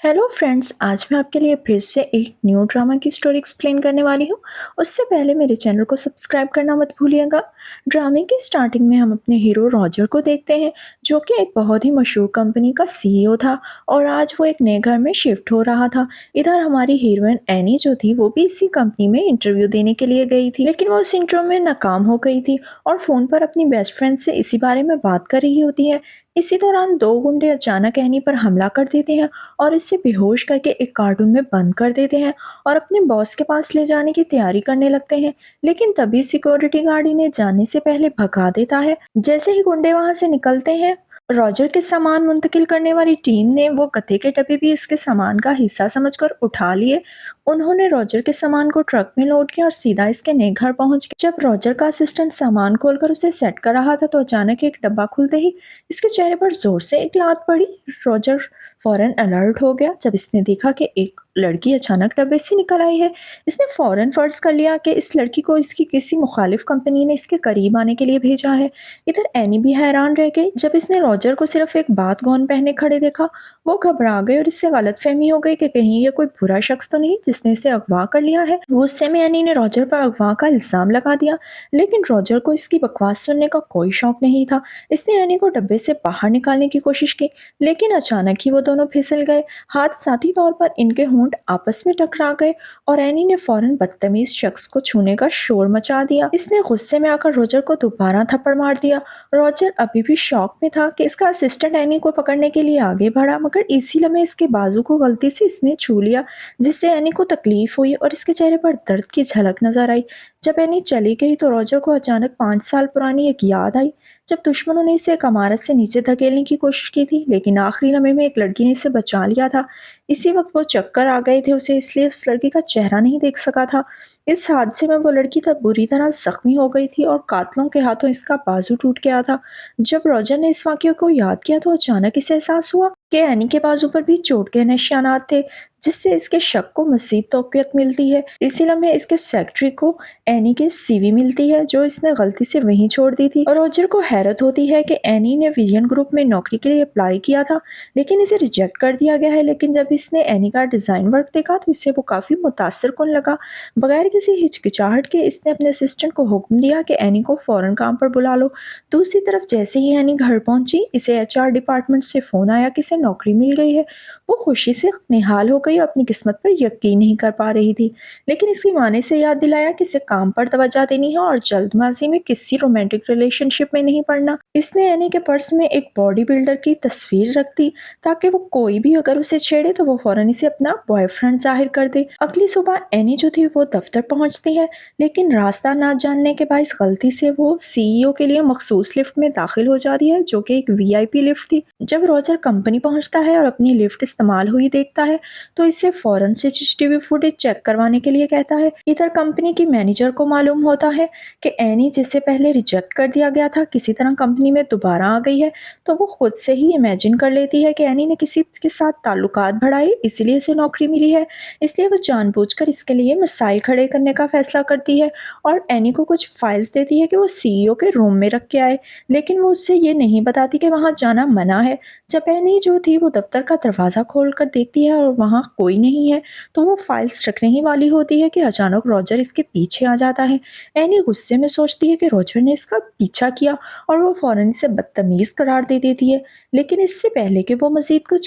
Hello friends, आज मैं आपके लिए फिर से एक न्यू ड्रामा की स्टोरी एक्सप्लेन करने वाली हूँ। उससे पहले मेरे चैनल को सब्सक्राइब करना मत भूलिएगा। ड्रामे की स्टार्टिंग में हम अपने हीरो रॉजर को देखते हैं, जो कि एक बहुत ही मशहूर कंपनी का सीईओ था और आज वो एक नए घर में शिफ्ट हो रहा था। इधर हमारी हीरोइन एनी जो थी वो भी इसी कंपनी में इंटरव्यू देने के लिए गई थी, लेकिन वो उस इंटरव्यू में नाकाम हो गई थी और फ़ोन पर अपनी बेस्ट फ्रेंड से इसी बारे में बात कर रही होती है। इसी दौरान दो गुंडे अचानक एनी पर हमला कर देते हैं और इसे बेहोश करके एक कार्टून में बंद कर देते हैं और अपने बॉस के पास ले जाने की तैयारी करने लगते हैं। लेकिन तभी सिक्योरिटी गार्ड इन्हें जाने से पहले भगा देता है। जैसे ही गुंडे वहां से निकलते हैं, रॉजर के सामान मुंतकिल करने वाली टीम ने वो गधे के डब्बे भी इसके सामान का हिस्सा समझकर उठा लिए। उन्होंने रॉजर के सामान को ट्रक में लोड किया और सीधा इसके नए घर पहुंच गए। जब रॉजर का असिस्टेंट सामान खोलकर उसे सेट कर रहा था तो अचानक एक डब्बा खुलते ही इसके चेहरे पर जोर से एक लात पड़ी। रॉजर फौरन अलर्ट हो गया जब इसने देखा कि एक लड़की अचानक डब्बे से निकल आई है। इसने फौरन फर्ज कर लिया कि इस लड़की को इसकी किसी मुखालिफ कंपनी ने इसके करीब आने के लिए भेजा है। इधर एनी भी हैरान रह गई जब इसने रॉजर को सिर्फ एक बात गौन पहने खड़े देखा। वो घबरा गई और इससे गलतफहमी हो गई कि कहीं ये कोई बुरा शख्स तो नहीं जिसने इसे अगवा कर लिया है। गुस्से में एनी ने रॉजर पर अगवा का इल्जाम लगा दिया, लेकिन रॉजर को इसकी बकवास सुनने का कोई शौक नहीं था। इसने एनी को डब्बे से बाहर निकालने की कोशिश की, लेकिन अचानक ही वो दोनों फिसल गए। हादसाती तौर पर इनके होंठ आपस में टकरा गए और एनी ने फौरन बदतमीज शख्स को छूने का शोर मचा दिया। इसने गुस्से में आकर रॉजर को दोबारा थप्पड़ मार दिया। रॉजर अभी भी शॉक में था कि इसका असिस्टेंट एनी को पकड़ने के लिए आगे बढ़ा, मगर इसी लम्हे इसके बाजू को गलती से इसने छू लिया, जिससे एनी को तकलीफ हुई और इसके चेहरे पर दर्द की झलक नजर आई। जब एनी चली गई तो रॉजर को अचानक 5 साल पुरानी एक याद आई, जब दुश्मनों ने इसे एक इमारत से नीचे धकेलने की कोशिश की थी, लेकिन आखिरी लम्हे में एक लड़की ने इसे बचा लिया था। इसी वक्त वो चक्कर आ गए थे उसे, इसलिए उस लड़की का चेहरा नहीं देख सका था। इस हादसे में वो लड़की तब बुरी तरह जख्मी हो गई थी और कातलों के हाथों इसका बाजू टूट गया था। जब रॉजर ने इस वाक़ये को याद किया तो अचानक इसे एहसास हुआ कि एनी के बाजू पर भी चोट के निशानात थे, जिससे इसके शक को मज़ीद तौक़ीयत मिलती है। इसी लम्हे इसके सेक्रेटरी को एनी के सीवी मिलती है, जो इसने गलती से वहीं छोड़ दी थी। और रॉजर को हैरत होती है कि एनी ने विजन ग्रुप में नौकरी के लिए अप्लाई किया था, लेकिन इसे रिजेक्ट कर दिया गया है। लेकिन जब इसने एनी का डिज़ाइन वर्क देखा तो इससे वो काफ़ी मुतासर कुन लगा। बगैर किसी हिचकिचाहट के इसने अपने असिस्टेंट को हुक्म दिया कि एनी को फ़ौरन काम पर बुला लो। दूसरी तरफ जैसे ही एनी घर पहुंची, इसे एचआर डिपार्टमेंट से फ़ोन आया कि इसे नौकरी मिल गई है। वो खुशी से निहाल हो गई और अपनी किस्मत पर यकीन नहीं कर पा रही थी। लेकिन इसकी माँ ने इसे याद दिलाया कि इसे काम पर तवज्जो देनी है और जल्दबाजी में किसी रोमांटिक रिलेशनशिप में नहीं पड़ना। इसने एनी के पर्स में एक बॉडी बिल्डर की तस्वीर रख दी, ताकि वो कोई भी अगर उसे छेड़े तो वो फौरन इसे अपना बॉयफ्रेंड जाहिर कर दे। अगली सुबह एनी जो थी वो दफ्तर पहुंचती है, लेकिन रास्ता ना जानने के बायस गलती से वो सीईओ के लिए मखसूस लिफ्ट में दाखिल हो जाती है, जो कि एक वीआईपी लिफ्ट थी। जब रॉजर कंपनी पहुंचता है और अपनी लिफ्ट इस्तेमाल हुई देखता है तो इसे फौरन से सीसीटीवी फुटेज चेक करवाने के लिए कहता है। इधर कंपनी की मैनेजर को मालूम होता है कि एनी जिसे पहले रिजेक्ट कर दिया गया था किसी तरह कंपनी में दोबारा आ गई है, तो वो खुद से ही इमेजिन कर लेती है कि एनी ने किसी के साथ ताल्लुकात बढ़ाए, इसलिए इसे नौकरी मिली है। इसलिए वो जानबूझकर इसके लिए मसाइल खड़े करने का फैसला करती है और एनी को कुछ फाइल्स देती है कि वो सीईओ के रूम में रख के आए, लेकिन वो उससे ये नहीं बताती कि वहाँ जाना मना है। जब एनी जो थी वो दफ्तर का दरवाज़ा खोल कर देखती है और वहाँ कोई नहीं है, तो वो फाइल्स रखने ही वाली होती है कि अचानक रॉजर इसके पीछे आ जाता है। एनी गुस्से में सोचती है कि रॉजर ने इसका पीछा किया और वो फौरन इसे बदतमीज करार दे देती है। लेकिन इससे पहले कि वो मजीद कुछ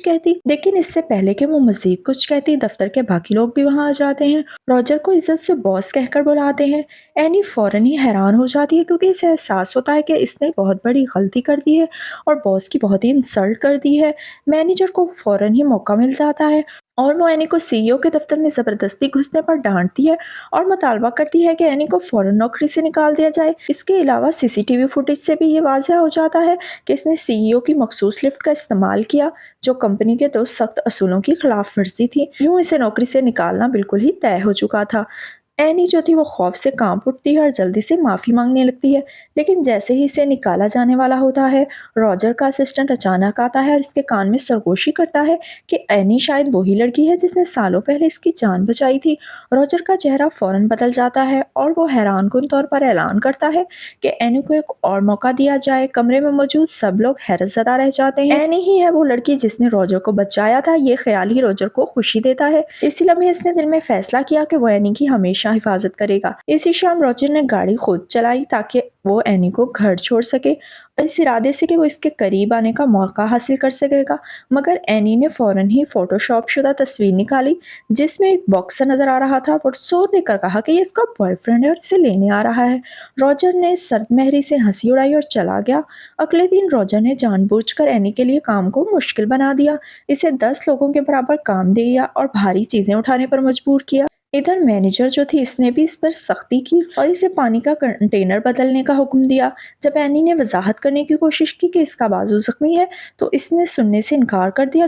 कहती दफ्तर के बाकी लोग भी वहां आ जाते हैं। रॉजर को इज्जत से बॉस कहकर बुलाते हैं। एनी फौरन ही हैरान हो जाती है, क्योंकि इसे एहसास होता है कि इसने बहुत बड़ी गलती कर दी है और बॉस की बहुत ही इंसल्ट कर दी है। मैनेजर को फौरन ही मौका मिल जाता है और वो एनी को सीईओ के दफ्तर में ज़बरदस्ती घुसने पर डांटती है और मुतालबा करती है कि एनी को फौरन नौकरी से निकाल दिया जाए। इसके अलावा सीसीटीवी फुटेज से भी ये वाज़ह हो जाता है कि इसने सीईओ की मखसूस लिफ्ट का इस्तेमाल किया, जो कंपनी के 2 सख्त असूलों की खिलाफ वर्जी थी। यूँ इसे नौकरी से निकालना बिल्कुल ही तय हो चुका था। एनी जो थी वो खौफ से कांप उठती है और जल्दी से माफ़ी मांगने लगती है। लेकिन जैसे ही इसे निकाला जाने वाला होता है, रॉजर का असिस्टेंट अचानक आता है और इसके कान में सरगोशी करता है कि एनी शायद वही लड़की है जिसने सालों पहले इसकी जान बचाई थी। रॉजर का चेहरा फौरन बदल जाता है और वो हैरानकुन तौर पर ऐलान करता है कि एनी को एक और मौका दिया जाए। कमरे में मौजूद सब लोग हैरत ज़दा रह जाते हैं। एनी ही है वो लड़की जिसने रॉजर को बचाया था। ये ख्याल ही रॉजर को खुशी देता है। इसी लम्हे इसने दिल में फैसला किया कि वो एनी की हमेशा हिफाजत करेगा। इसी शाम रॉजर ने गाड़ी खुद चलाई ताकि वो एनी को घर छोड़ सके, इस इरादे से कि वो इसके करीब आने का मौका हासिल कर सकेगा। मगर एनी ने फौरन ही फोटोशॉप शुदा तस्वीर निकाली जिसमें एक बॉक्सर नजर आ रहा था। वो जोर देकर कहा कि ये इसका बॉयफ्रेंड है और इसे लेने आ रहा है। रॉजर ने सर्दमहरी से हंसी उड़ाई और चला गया। अगले दिन रॉजर ने जानबूझकर एनी के लिए काम को मुश्किल बना दिया, इसे 10 लोगों के बराबर काम दिया और भारी चीजें उठाने पर मजबूर किया। इधर मैनेजर जो थी इसने भी इस पर सख्ती की और इसे पानी का कंटेनर बदलने का हुक्म दिया। जब एनी ने वजाहत करने की कोशिश की कि इसका बाजू जख्मी है तो इसने सुनने से इनकार कर दिया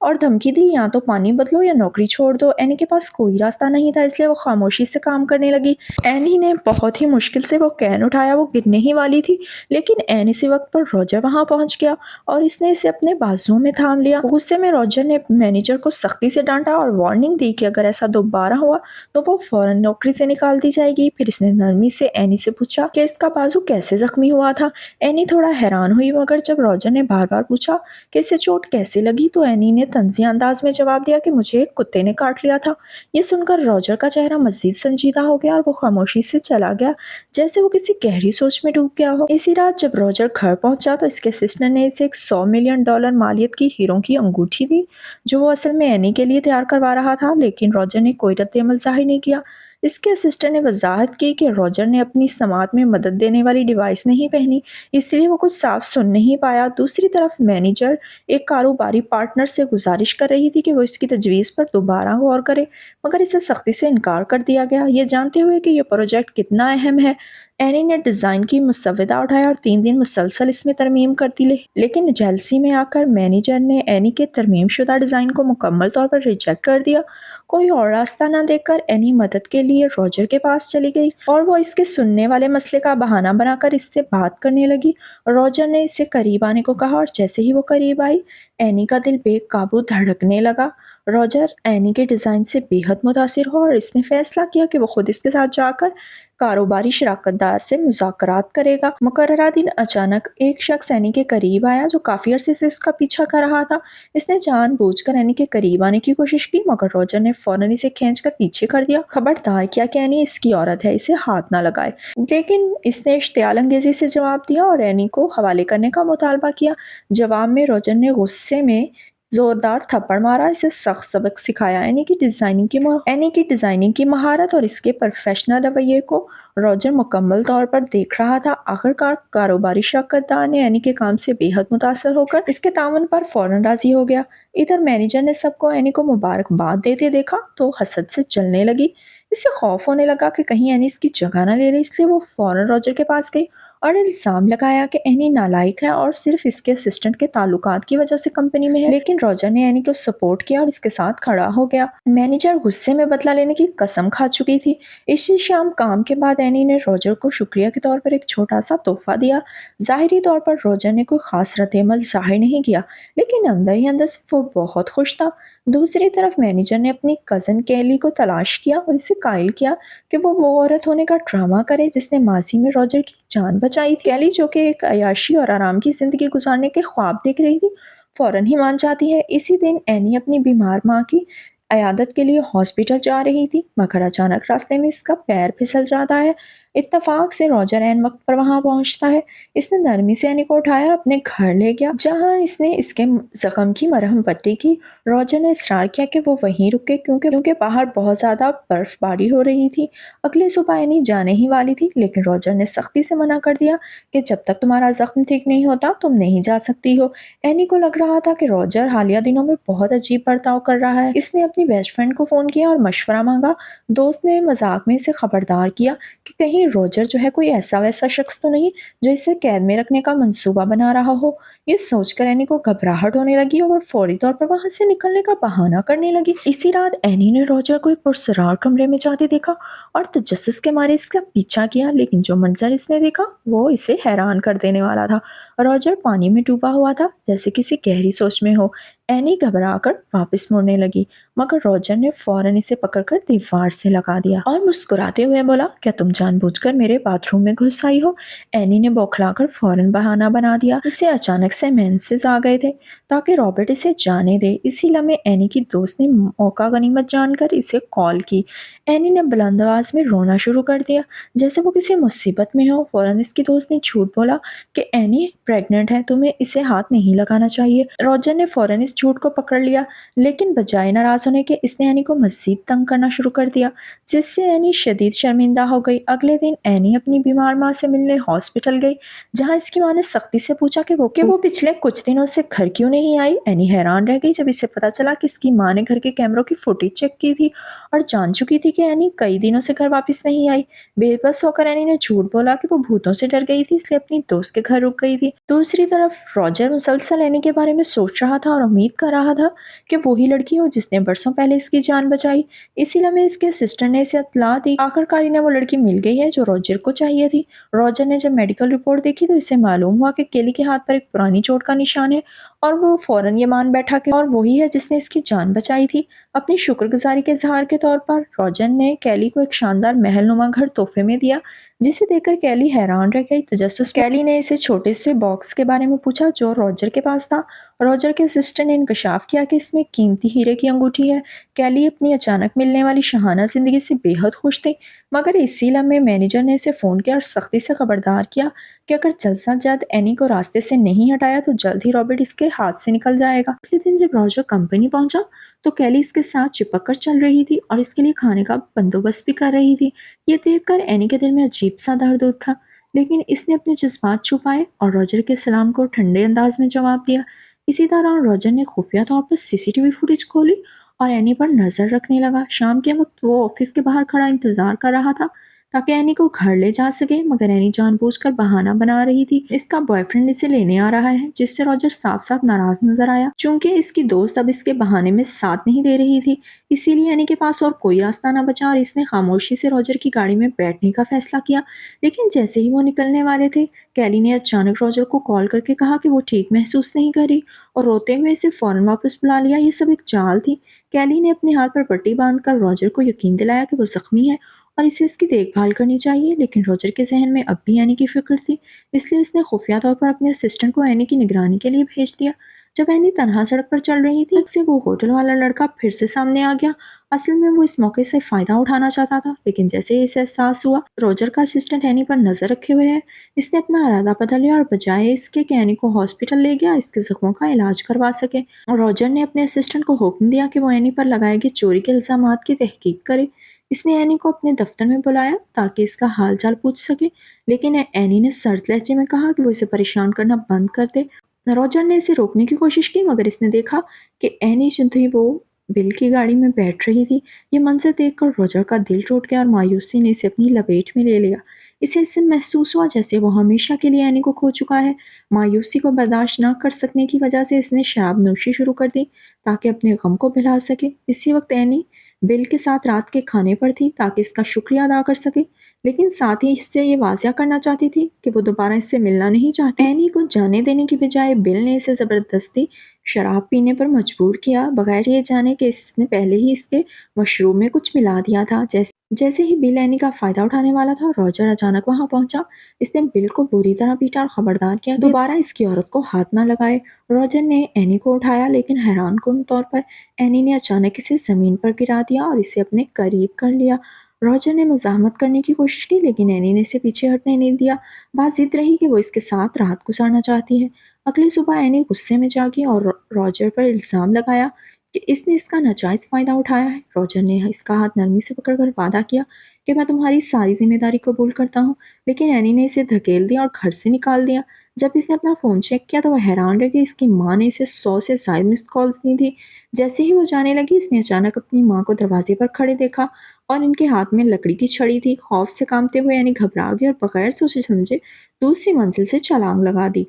और धमकी दी, या तो पानी बदलो या नौकरी छोड़ दो। एनी के पास कोई रास्ता नहीं था, इसलिए वो खामोशी से काम करने लगी। एनी ने बहुत ही मुश्किल से वो कैन उठाया, वो गिरने ही वाली थी, लेकिन एन इसी वक्त पर रॉजर वहां पहुंच गया और इसने इसे अपने बाजुओं में थाम लिया। गुस्से में रॉजर ने मैनेजर को सख्ती से डांटा और वार्निंग दी कि अगर ऐसा दोबारा हुआ तो वो फौरन नौकरी से निकाल दी जाएगी। फिर इसने नरमी से एनी से पूछा कि इसका बाजू कैसे जख्मी हुआ था। एनी थोड़ा हैरान हुई, मगर जब रॉजर ने बार बार पूछा कि इसे चोट कैसे लगी तो एनी ने तंजिया अंदाज में जवाब दिया कि मुझे एक कुत्ते ने काट लिया था। ये सुनकर रॉजर का चेहरा मजीद संजीदा हो गया और वो खामोशी से चला गया, जैसे वो किसी गहरी सोच में डूब गया हो। इसी रात जब रॉजर घर पहुंचा तो इसके असिस्टेंट ने इसे एक $100 मिलियन मालियत की हीरों की अंगूठी दी, जो वो असल में एनी के लिए तैयार करवा रहा था। लेकिन रॉजर ने कोई रद्द-ए-अमल जाहिर नहीं किया। इसके असिस्टेंट ने वजाहत की कि रॉजर ने अपनी समात में मदद देने वाली डिवाइस नहीं पहनी, इसलिए वो कुछ साफ सुन नहीं पाया। दूसरी तरफ मैनेजर एक कारोबारी पार्टनर से गुजारिश कर रही थी कि वो इसकी तजवीज़ पर दोबारा गौर करे, मगर इसे सख्ती से इनकार कर दिया गया। ये जानते हुए कि यह प्रोजेक्ट कितना अहम है, एनी ने डिज़ाइन की मसवदा उठाया और 3 दिन मुसलसल इसमें तरमीम करती रही। लेकिन जेलसी में आकर मैनेजर ने एनी के तरमीम शुदा डिज़ाइन को मुकम्मल तौर पर रिजेक्ट कर दिया। कोई और रास्ता न देखकर एनी मदद के लिए रॉजर के पास चली गई और वो इसके सुनने वाले मसले का बहाना बनाकर इससे बात करने लगी। रॉजर ने इसे करीब आने को कहा और जैसे ही वो करीब आई, एनी का दिल बेकाबू धड़कने लगा। रॉजर एनी के डिज़ाइन से बेहद मुतासिर हुआ और इसने फैसला किया कि वो खुद इसके साथ जाकर कारोबारी शराकतदार से मुज़ाकरात करेगा। मुकर्ररा दिन अचानक एक शख्स एनी के करीब आया जो काफ़ी अरसे से इसका पीछा कर रहा था। इसने जानबूझकर एनी के करीब आने की कोशिश की, मगर रॉजर ने फौरन इसे खींचकर पीछे कर दिया, खबरदार किया कि एनी इसकी औरत है, इसे हाथ ना लगाए। लेकिन इसने इश्तियाल अंगेजी से जवाब दिया और एनी को हवाले करने का मुतालबा किया। जवाब में रॉजर ने गुस्से में जोरदार थप्पड़ मारा, इसे सख्त सबक सिखाया। एनी की डिजाइनिंग की महारत और इसके प्रोफेशनल रवैये को रॉजर मुकम्मल तौर पर देख रहा था। आखिरकार कारोबारी शराकतदार ने एनी के काम से बेहद मुतासर होकर इसके तावन पर फौरन राजी हो गया। इधर मैनेजर ने सबको एनी को मुबारकबाद देते देखा तो हसद से जलने लगी। इससे खौफ होने लगा कि कहीं एनी इसकी जगह ना ले ले, इसलिए वो फौरन रॉजर के पास गई और इल्जाम लगाया कि एनी नालायक है और सिर्फ इसके असिस्टेंट के ताल्लुकात की वजह से कंपनी में है। लेकिन रॉजर ने एनी को सपोर्ट किया और इसके साथ खड़ा हो गया। मैनेजर गुस्से में बदला लेने की कसम खा चुकी थी। इसी शाम काम के बाद एनी ने रॉजर को शुक्रिया के तौर पर एक छोटा सा तोहफा दिया। जाहिरी तौर पर रॉजर ने कोई खास रद्द-ए-अमल जाहिर नहीं किया, लेकिन अंदर ही अंदर से वो बहुत खुश था। दूसरी तरफ मैनेजर ने अपनी कज़न कैली को तलाश किया और इसे कायल किया कि वो औरत होने का ड्रामा करे जिसने माजी में रॉजर की जान बचाई थी। कैली, जो कि एक अयाशी और आराम की जिंदगी गुजारने के ख्वाब देख रही थी, फौरन ही मान जाती है। इसी दिन एनी अपनी बीमार माँ की अयादत के लिए हॉस्पिटल जा रही थी, मगर अचानक रास्ते में इसका पैर फिसल जाता है। इत्तफाक से रॉजर ऐन वक्त पर वहां पहुंचता है। इसने नरमी से एनी को उठाया और अपने घर ले गया, जहां इसने इसके जख्म की मरहम पट्टी की। रॉजर ने इसरार किया कि वो वहीं रुके क्योंकि बाहर बहुत ज्यादा बर्फबारी हो रही थी। अगली सुबह एनी जाने ही वाली थी, लेकिन रॉजर ने सख्ती से मना कर दिया कि जब तक तुम्हारा जख्म ठीक नहीं होता तुम नहीं जा सकती हो। एनी को लग रहा था कि रॉजर हालिया दिनों में बहुत अजीब बर्ताव कर रहा है। इसने अपनी बेस्ट फ्रेंड को फोन किया और मशवरा मांगा। दोस्त ने मजाक में इसे खबरदार किया कि कहीं रॉजर जो है कोई ऐसा वैसा शख्स तो नहीं जो इसे कैद में रखने का मंसूबा बना रहा हो। ये सोचकर एनी को घबराहट होने लगी और फौरी तौर पर वहां से निकलने का बहाना करने लगी। इसी रात एनी ने रॉजर को एक पुरस्कार कमरे में जाते देखा और तजस्सुस के मारे इसका पीछा किया, लेकिन जो मंजर इसने देखा वो इसे हैरान कर देने वाला था। रॉजर पानी में डूबा हुआ था, जैसे किसी गहरी सोच में हो। एनी घबराकर वापस मुड़ने लगी, मगर रॉजर ने फौरन इसे पकड़कर दीवार से लगा दिया और मुस्कुराते हुए बोला, क्या तुम जानबूझकर मेरे बाथरूम में घुस आई हो? एनी ने बौखलाकर फौरन बहाना बना दिया। इसे अचानक से मेंसेस आ गए थे, ताकि रॉबर्ट इसे जाने दे। इसी लम्हे एनी की दोस्त ने मौका गनीमत जानकर इसे कॉल की। एनी ने बुलंद आवाज में रोना शुरू कर दिया, जैसे वो किसी मुसीबत में हो। फौरन इसकी दोस्त ने झूठ बोला कि एनी प्रेग्नेंट है, तुम्हें इसे हाथ नहीं लगाना चाहिए। रॉजर ने फौरन इस झूठ को पकड़ लिया, लेकिन बजाय नाराज होने के इसने एनी को मजीद तंग करना शुरू कर दिया, जिससे एनी शदीद शर्मिंदा हो गई। अगले दिन एनी अपनी बीमार माँ से मिलने हॉस्पिटल गई, जहाँ इसकी माँ ने सख्ती से पूछा कि वो पिछले कुछ दिनों से घर क्यों नहीं आई। एनी हैरान रह गई जब इसे पता चला कि इसकी माँ ने घर के कैमरों की फुटेज चेक की थी और जान चुकी थी कि एनी कई दिनों से घर वापस नहीं आई। बेबस होकर एनी ने झूठ बोला कि वो भूतों से डर गई थी, इसलिए अपनी दोस्त के घर रुक गई थी। दूसरी तरफ रॉजर मुसलसल एनी के बारे में सोच रहा था और उम्मीद कर रहा था कि वही लड़की हो जिसने बरसों पहले इसकी जान बचाई। इसी लम्हे इसके सिस्टर ने इसे इत्तला दी। आखिरकार इन्हें वो लड़की मिल गई है जो रॉजर को चाहिए थी। रॉजर ने जब मेडिकल रिपोर्ट देखी तो इसे मालूम हुआ कि केली के हाथ पर एक पुरानी चोट का निशान है, और वो फौरन ये मान बैठा कि और वही है जिसने इसकी जान बचाई थी। अपनी शुक्रगुजारी के इजहार के तौर पर रॉजर ने कैली को एक शानदार महलनुमा घर तोहफे में दिया, जिसे देखकर कैली हैरान रह गई। तजस्सुस कैली ने इसे छोटे से बॉक्स के बारे में पूछा जो रॉजर के पास था। रॉजर के सिस्टर ने इंकशाफ किया कि इसमें कीमती हीरे की अंगूठी है। कैली अपनी अचानक मिलने वाली शहाना जिंदगी से बेहद खुश थी, मगर इसी लम्हे मैनेजर ने इसे फोन किया और सख्ती से खबरदार किया कि अगर जल्द से जल्द एनी को रास्ते से नहीं हटाया तो जल्द ही रॉबर्ट इसके हाथ से निकल जाएगा। अगले दिन जब रॉजर कंपनी पहुंचा तो कैली इसके साथ चिपक कर चल रही थी और इसके लिए खाने का बंदोबस्त भी कर रही थी। ये देखकर एनी के दिल में अजीब सा दर्द उठा, लेकिन इसने अपने जज्बात छुपाए और रॉजर के सलाम को ठंडे अंदाज में जवाब दिया। इसी दौरान रॉजर ने खुफिया तौर पर सीसीटीवी फुटेज खोली और एनी पर नजर रखने लगा। शाम के वक्त वो ऑफिस के बाहर खड़ा इंतजार कर रहा था ताकि एनी को घर ले जा सके, मगर एनी जानबूझकर बहाना बना रही थी। इसका बॉयफ्रेंड इसे लेने आ रहा है, जिससे रॉजर साफ साफ नाराज नजर आया। चूंकि इसकी दोस्त अब इसके बहाने में साथ नहीं दे रही थी, इसीलिए एनी के पास और कोई रास्ता न बचा और इसने खामोशी से रॉजर की गाड़ी में बैठने का फैसला किया। लेकिन जैसे ही वो निकलने वाले थे, कैली ने अचानक रॉजर को कॉल करके कहा कि वो ठीक महसूस नहीं कर रही और रोते हुए इसे फौरन वापस बुला लिया। ये सब एक चाल थी। कैली ने अपने हाथ पर पट्टी बांधकर रॉजर को यकीन दिलाया कि वो जख्मी है और इसे इसकी देखभाल करनी चाहिए, लेकिन रॉजर के जहन में अब भी एनी की फिक्र थी, इसलिए उसने खुफिया तौर पर अपने असिस्टेंट को एनी की निगरानी के लिए भेज दिया। जब एनी तनहा सड़क पर चल रही थी, से वो होटल वाला लड़का फिर से सामने आ गया। असल में वो इस मौके से फायदा उठाना चाहता था, लेकिन जैसे ही इसे एहसास हुआ रॉजर का असिस्टेंट एनी पर नजर रखे हुए है, इसने अपना इरादा बदल लिया और बजाय इसके कि एनी को हॉस्पिटल ले गया इसके जख्मों का इलाज करवा सके। और रॉजर ने अपने असिस्टेंट को हुक्म दिया कि वो एनी पर लगाए गए चोरी के इल्जामात की तहकीक करे। इसने एनी को अपने दफ्तर में बुलाया ताकि इसका हाल चाल पूछ सके, लेकिन एनी ने सर्द लहजे में कहा कि वो इसे परेशान करना बंद कर दे। रॉजर ने इसे रोकने की कोशिश की, मगर इसने देखा कि एनी जो थी वो बिल की गाड़ी में बैठ रही थी। ये मंजर देखकर रॉजर का दिल टूट गया और मायूसी ने इसे अपनी लपेट में ले लिया। इसे इससे महसूस हुआ जैसे वो हमेशा के लिए एनी को खो चुका है। मायूसी को बर्दाश्त न कर सकने की वजह से इसने शराब नोशी शुरू कर दी ताकि अपने गम को भुला सके। इसी वक्त एनी बिल के साथ रात के खाने पर थी ताकि इसका शुक्रिया अदा कर सके, लेकिन साथ ही इससे ये वाजिया करना चाहती थी कि वो दोबारा इससे मिलना नहीं चाहती। एनी को जाने देने की बजाय बिल ने इसे जबरदस्ती शराब पीने पर मजबूर किया, बगैर ये जाने कि इसने पहले ही इसके मशरूब में कुछ मिला दिया था। जैसे ही बिल एनी का फायदा उठाने वाला था, रॉजर अचानक वहां पहुंचा। इसने बिल को बुरी तरह पीटा और खबरदार किया दोबारा इसकी औरत को हाथ ना लगाए। रॉजर ने एनी को उठाया, लेकिन हैरान कुन तौर पर एनी ने अचानक इसे जमीन पर गिरा दिया और इसे अपने करीब कर लिया। रॉजर ने मुज़ाहमत करने की कोशिश की, लेकिन एनी ने इसे पीछे हटने नहीं दिया। बात जिद रही कि वो इसके साथ रात गुजारना चाहती है। अगली सुबह एनी गुस्से में जागी और रॉजर पर इल्ज़ाम लगाया कि इसने इसका नाजायज़ फ़ायदा उठाया है। रॉजर ने इसका हाथ नरमी से पकड़कर वादा किया कि मैं तुम्हारी सारी जिम्मेदारी कबूल करता हूँ, लेकिन एनी ने इसे धकेल दिया और घर से निकाल दिया। जब इसने अपना फ़ोन चेक किया तो वह हैरान रह गई। इसकी माँ ने इसे 100 से ज़ायद मिस्ड कॉल्स दी थी। जैसे ही वो जाने लगी, इसने अचानक अपनी माँ को दरवाजे पर खड़े देखा और इनके हाथ में लकड़ी की छड़ी थी। खौफ से कांपते हुए यानी घबरा गई और बगैर सोचे समझे दूसरी मंजिल से छलांग लगा दी।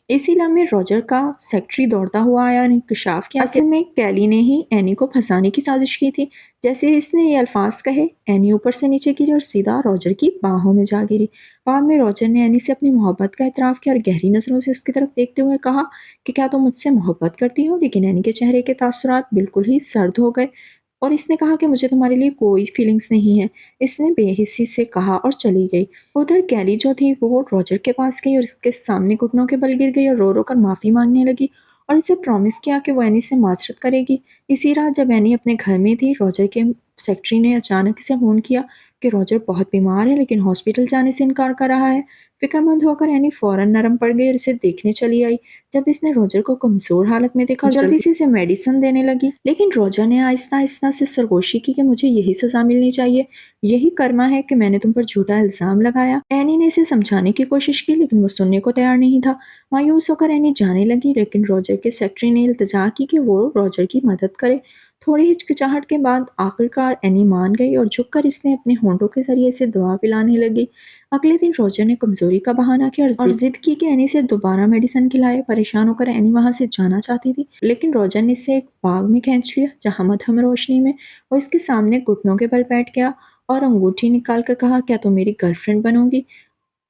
इसी लम्हे रॉजर का सेक्रेटरी दौड़ता हुआ आया और इंकशाफ किया असल में कैली ने ही एनी को फंसाने की साजिश की थी। जैसे ही इसने ये अल्फाज कहे, एनी ऊपर से नीचे गिरी और सीधा रॉजर की बाहों में जा गिरी। बाद में रॉजर ने एनी से अपनी मोहब्बत का इतराफ़ किया और गहरी नज़रों से उसकी तरफ देखते हुए कहा कि क्या तुम मुझसे मोहब्बत करती हो? लेकिन एनी के चेहरे के तासुरात बिल्कुल ही सर्द हो गए और इसने कहा कि मुझे तुम्हारे लिए कोई फीलिंग्स नहीं है। इसने बेहिस्सी से कहा और चली गई। उधर कैली जो थी वो रॉजर के पास गई और इसके सामने घुटनों के बल गिर गई और रो रो कर माफ़ी मांगने लगी और इसे प्रॉमिस किया कि वो एनी से माजरत करेगी। इसी रात जब एनी अपने घर में थी, रॉजर के सेक्रेटरी ने अचानक इसे फ़ोन किया कि रॉजर बहुत बीमार है लेकिन हॉस्पिटल जाने से इनकार कर रहा है। फिक्रमंद होकर एनी फ़ौरन नरम पड़ गई और इसे देखने चली आई। जब इसने रॉजर को कमज़ोर हालत में देखा और जल्दी से इसे मेडिसिन देने लगी, लेकिन रॉजर ने आहिस्ता-आहिस्ता से सरगोशी की कि मुझे यही सज़ा मिलनी चाहिए। यही कर्मा है कि मैंने तुम पर झूठा इल्ज़ाम लगाया। एनी ने इसे समझाने की कोशिश की लेकिन वो सुनने को तैयार नहीं था। मायूस होकर एनी जाने लगी लेकिन रॉजर के सेक्रेटरी ने इल्तिजा की कि वो रॉजर की मदद करे। थोड़ी हिचकिचाहट के बाद आखिरकार एनी मान गई और झुककर इसने अपने होंठों के जरिए इसे दवा पिलाने लगी। अगले दिन रॉजर ने कमजोरी का बहाना किया और जिद की कि एनी से दोबारा मेडिसिन खिलाए। परेशान होकर एनी वहां से जाना चाहती थी लेकिन रॉजर ने इसे एक बाग में खींच लिया जहां मध्यम रोशनी में वो इसके सामने घुटनों के बल बैठ गया और अंगूठी निकाल कर कहा, क्या तुम मेरी गर्लफ्रेंड बनोगी?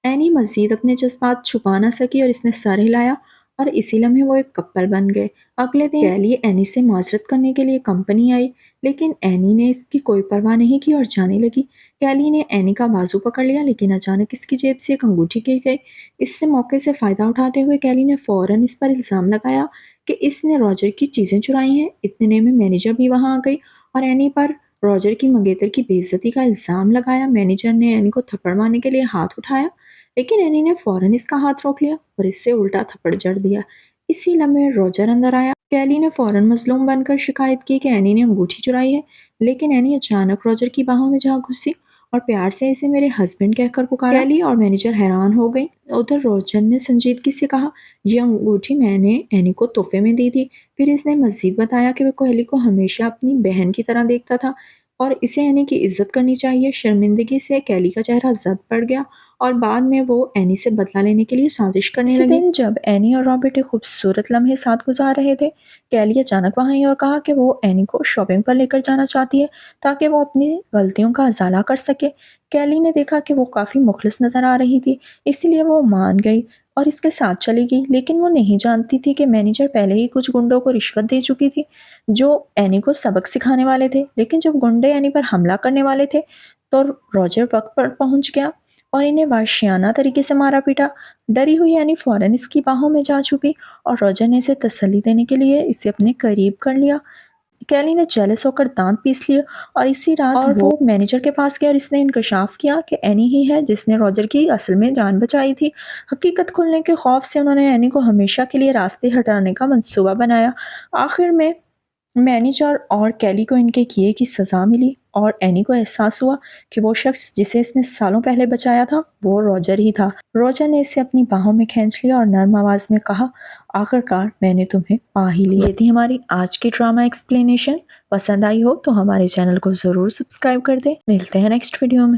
एनी मज़ीद अपने जज़्बात छुपा ना सकी और इसने सर हिलाया और इसी लम्हे वो एक कपल बन गए। अगले दिन कैली एनी से माज़रत करने के लिए कंपनी आई लेकिन एनी ने इसकी कोई परवाह नहीं की और जाने लगी। कैली ने एनी का बाजू पकड़ लिया लेकिन अचानक इसकी जेब से एक अंगूठी गिर गई। इससे मौके से फ़ायदा उठाते हुए कैली ने फ़ौरन इस पर इल्ज़ाम लगाया कि इसने रॉजर की चीज़ें चुराई हैं। इतने में मैनेजर भी वहाँ आ गई और एनी पर रॉजर की मंगेतर की बेइज्जती का इल्ज़ाम लगाया। मैनेजर ने एनी को थप्पड़ मारने के लिए हाथ उठाया लेकिन एनी ने फौरन इसका हाथ रोक लिया और इससे उल्टा थप्पड़ जड़ दिया। इसी लम्हे रॉजर अंदर आया। कैली ने फौरन मजलूम बनकर शिकायत की कि एनी ने अंगूठी चुराई है लेकिन एनी अचानक रॉजर की बाहों में जा घुसी और प्यार से इसे मेरे हस्बैंड कहकर पुकारा। कैली और मैनेजर हैरान हो गई। उधर रॉजर ने संजीदगी से कहा, यह अंगूठी मैंने एनी को तोहफे में दी थी। फिर इसने मजीद बताया कि वह कैली को हमेशा अपनी बहन की तरह देखता था और इसे एनी की इज्जत करनी चाहिए। शर्मिंदगी से कैली का चेहरा जद पड़ गया और बाद में वो एनी से बदला लेने के लिए साजिश करने लगी। दिन जब एनी और रॉबर्ट एक खूबसूरत लम्हे साथ गुजार रहे थे, कैली अचानक वहाँ आई और कहा कि वो एनी को शॉपिंग पर लेकर जाना चाहती है ताकि वो अपनी गलतियों का अजाला कर सके। कैली ने देखा कि वो काफ़ी मुखलिस नज़र आ रही थी, इसलिए वो मान गई और इसके साथ चली गई। लेकिन वो नहीं जानती थी कि मैनेजर पहले ही कुछ गुंडों को रिश्वत दे चुकी थी जो एनी को सबक सिखाने वाले थे। लेकिन जब गुंडे एनी पर हमला करने वाले थे तो रॉजर वक्त पर पहुंच गया और इन्हें वाशियाना तरीके से मारा पीटा। डरी हुई एनी फौरन इसकी बाहों में जा छुपी और रॉजर ने इसे तसल्ली देने के लिए इसे अपने करीब कर लिया। कैली ने जेलस होकर दांत पीस लिए और इसी रात और वो मैनेजर के पास गया और इसने इंकशाफ किया कि एनी ही है जिसने रॉजर की असल में जान बचाई थी। हकीकत खुलने के खौफ से उन्होंने एनी को हमेशा के लिए रास्ते हटाने का मंसूबा बनाया। आखिर में मैनेजर और कैली को इनके किए की सज़ा मिली और एनी को एहसास हुआ कि वो शख्स जिसे इसने सालों पहले बचाया था वो रॉजर ही था। रॉजर ने इसे अपनी बाहों में खींच लिया और नर्म आवाज़ में कहा, आखिरकार मैंने तुम्हें पा ही लिया। ये थी हमारी आज की ड्रामा एक्सप्लेनेशन। पसंद आई हो तो हमारे चैनल को ज़रूर सब्सक्राइब कर दें। मिलते हैं नेक्स्ट वीडियो में।